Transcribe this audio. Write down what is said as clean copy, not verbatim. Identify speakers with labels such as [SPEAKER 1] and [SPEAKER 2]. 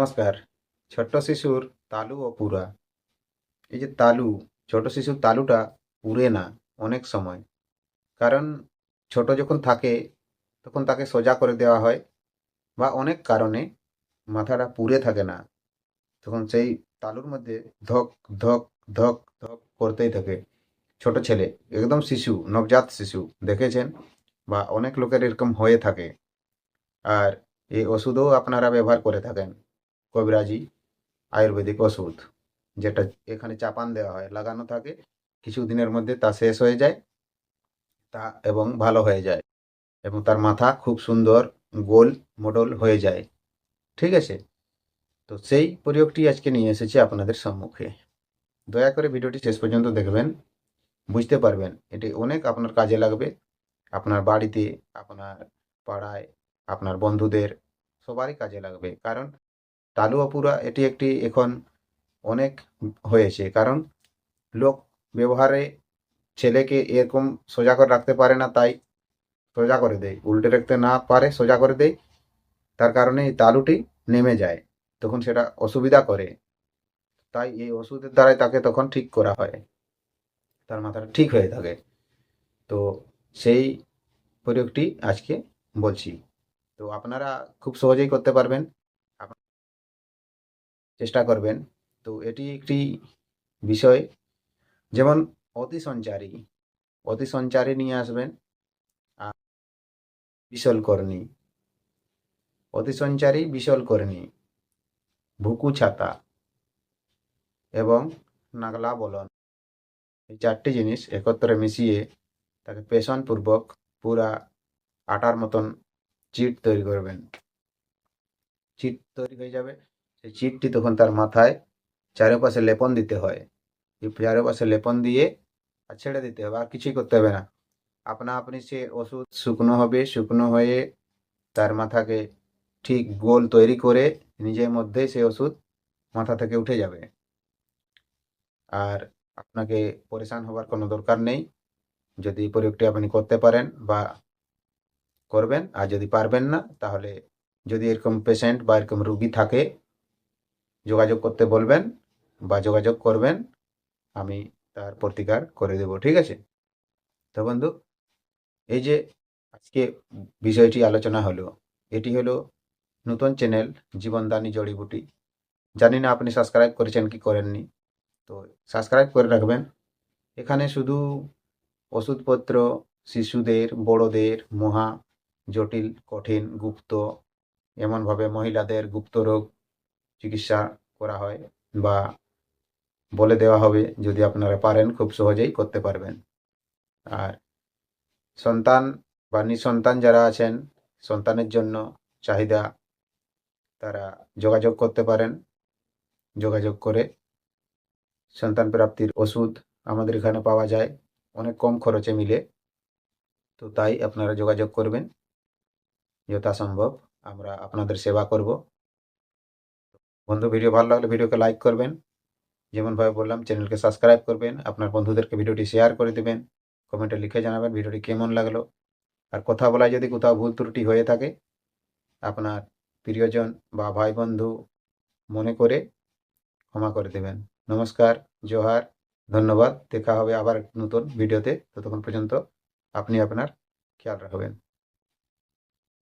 [SPEAKER 1] নমস্কার। ছোট্ট শিশুর তালু ও পুরা। এই যে তালু, ছোট শিশুর তালুটা পুড়ে না অনেক সময়। কারণ ছোট যখন থাকে তখন তাকে সোজা করে দেওয়া হয় বা অনেক কারণে মাথাটা পুড়ে থাকে না। তখন সেই তালুর মধ্যে ধক ধক ধক ধক করতেই থাকে। ছোট ছেলে, একদম শিশু, নবজাত শিশু দেখেছেন বা অনেক লোকের এরকম হয়ে থাকে। আর এই ওষুধও আপনারা ব্যবহার করে থাকেন, কবিরাজি আয়ুর্বেদিক ওষুধ, যেটা এখানে চাপান দেওয়া হয়, লাগানো থাকে, কিছু দিনের মধ্যে তা শেষ হয়ে যায়, তা এবং ভালো হয়ে যায় এবং তার মাথা খুব সুন্দর গোল মোডল হয়ে যায়। ঠিক আছে, তো সেই প্রয়োগটি আজকে নিয়ে এসেছি আপনাদের সম্মুখে। দয়া করে ভিডিওটি শেষ পর্যন্ত দেখবেন, বুঝতে পারবেন এটি অনেক আপনার কাজে লাগবে। আপনার বাড়িতে, আপনার পাড়ায়, আপনার বন্ধুদের সবারই কাজে লাগবে। কারণ তালু আপুরা এটি একটি এখন অনেক হয়েছে। কারণ লোক ব্যবহারে ছেলেকে এরকম সোজা করে রাখতে পারে না, তাই সোজা করে দেয়, উল্টে রাখতে না পারে সোজা করে দেয়। তার কারণে এই তালুটি নেমে যায়, তখন সেটা অসুবিধা করে। তাই এই ওষুধের দ্বারাই তাকে তখন ঠিক করা হয়, তার মাথাটা ঠিক হয়ে থাকে। তো সেই প্রয়োগটি আজকে বলছি। তো আপনারা খুব সহজেই করতে পারবেন, চেষ্টা করবেন। তো এটি একটি বিষয়, যেমন অতি সঞ্চারী, অতি সঞ্চারী নিয়ে আসবেন। আর বিশলকরণী, অতি সঞ্চারী বিশলকরণী, ভুকু ছাতা এবং নাগলা বলন, এই চারটি জিনিস একত্রে মিশিয়ে তাকে পেষণপূর্বক পুরা আটার মতন চিট তৈরি করবেন। চিট তৈরি হয়ে যাবে, সেই চিটটি তখন তার মাথায় চারপাশে লেপন দিতে হয়। এই চারপাশে লেপন দিয়ে আর ছেড়ে দিতে হবে, আর কিছুই করতে হবে না। আপনা আপনি সে ওষুধ শুকনো হবে, শুকনো হয়ে তার মাথাকে ঠিক গোল তৈরি করে নিজের মধ্যেই সে ওষুধ মাথা থেকে উঠে যাবে। আর আপনাকে পরেশান হবার কোনো দরকার নেই, যদি প্রয়োগটি আপনি করতে পারেন বা করবেন। আর যদি পারবেন না, তাহলে যদি এরকম পেশেন্ট বা এরকম রুগী থাকে, যোগাযোগ করতে বলবেন বা যোগাযোগ করবেন, আমি তার প্রতিকার করে দেব। ঠিক আছে? তো বন্ধু, এই যে আজকে বিষয়টি আলোচনা হলো, এটি হলো নতুন চ্যানেল জীবনদানী জড়িবুটি। জানি না আপনি সাবস্ক্রাইব করেছেন কি করেননি, তো সাবস্ক্রাইব করে রাখবেন। এখানে শুধু ওষুধপত্র, শিশুদের, বড়দের, মহা জটিল, কঠিন, গুপ্ত, এমনভাবে মহিলাদের গুপ্ত রোগ চিকিৎসা করা হয় বা বলে দেওয়া হবে, যদি আপনারা পারেন খুব সহজেই করতে পারবেন। আর সন্তান বা নিঃসন্তান যারা আছেন, সন্তানের জন্য চাহিদা, তারা যোগাযোগ করতে পারেন। যোগাযোগ করে সন্তান প্রাপ্তির ওষুধ আমাদের এখানে পাওয়া যায় অনেক কম খরচে মিলে। তো তাই আপনারা যোগাযোগ করবেন, যথাসম্ভব আমরা আপনাদের সেবা করব। বন্ধু, ভিডিও ভালো লাগলে ভিডিওকে লাইক করবেন, যেমনভাবে বললাম চ্যানেলকে সাবস্ক্রাইব করবেন, আপনার বন্ধুদেরকে ভিডিওটি শেয়ার করে দেবেন, কমেন্টে লিখে জানাবেন ভিডিওটি কেমন লাগলো। আর কথা বলায় যদি কোথাও ভুল ত্রুটি হয়ে থাকে, আপনার প্রিয়জন বা ভাই বন্ধু মনে করে ক্ষমা করে দেবেন। নমস্কার, জোহার, ধন্যবাদ। দেখা হবে আবার নতুন ভিডিওতে। ততক্ষণ পর্যন্ত আপনি আপনার খেয়াল রাখবেন।